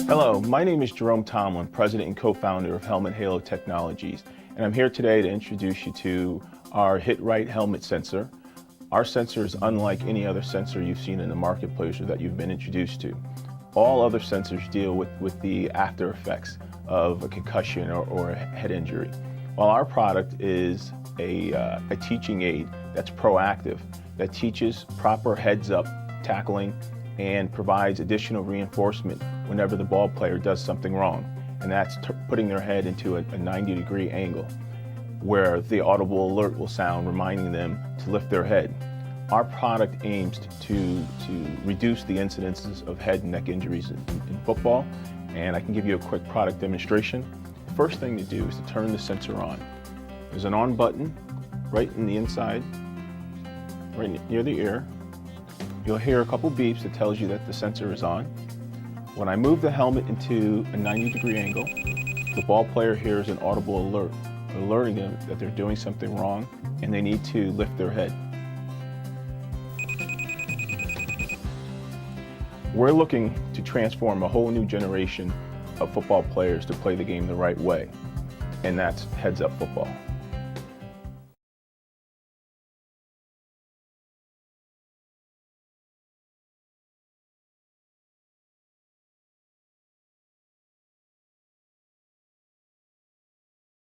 Hello, my name is Jerome Tomlin, president and co-founder of Helmet Halo Technologies, and I'm here today to introduce you to our HITRight helmet sensor. Our sensor is unlike any other sensor you've seen in the marketplace or that you've been introduced to. All other sensors deal with the after effects of a concussion or a head injury, while our product is a teaching aid that's proactive, that teaches proper heads-up tackling and provides additional reinforcement whenever the ball player does something wrong. And that's putting their head into a 90-degree angle where the audible alert will sound reminding them to lift their head. Our product aims to reduce the incidences of head and neck injuries in football, and I can give you a quick product demonstration. The first thing to do is to turn the sensor on. There's an on button right in the inside, right near the ear. You'll hear a couple beeps that tells you that the sensor is on. When I move the helmet into a 90-degree angle, the ball player hears an audible alert, alerting them that they're doing something wrong and they need to lift their head. We're looking to transform a whole new generation of football players to play the game the right way, and that's heads-up football.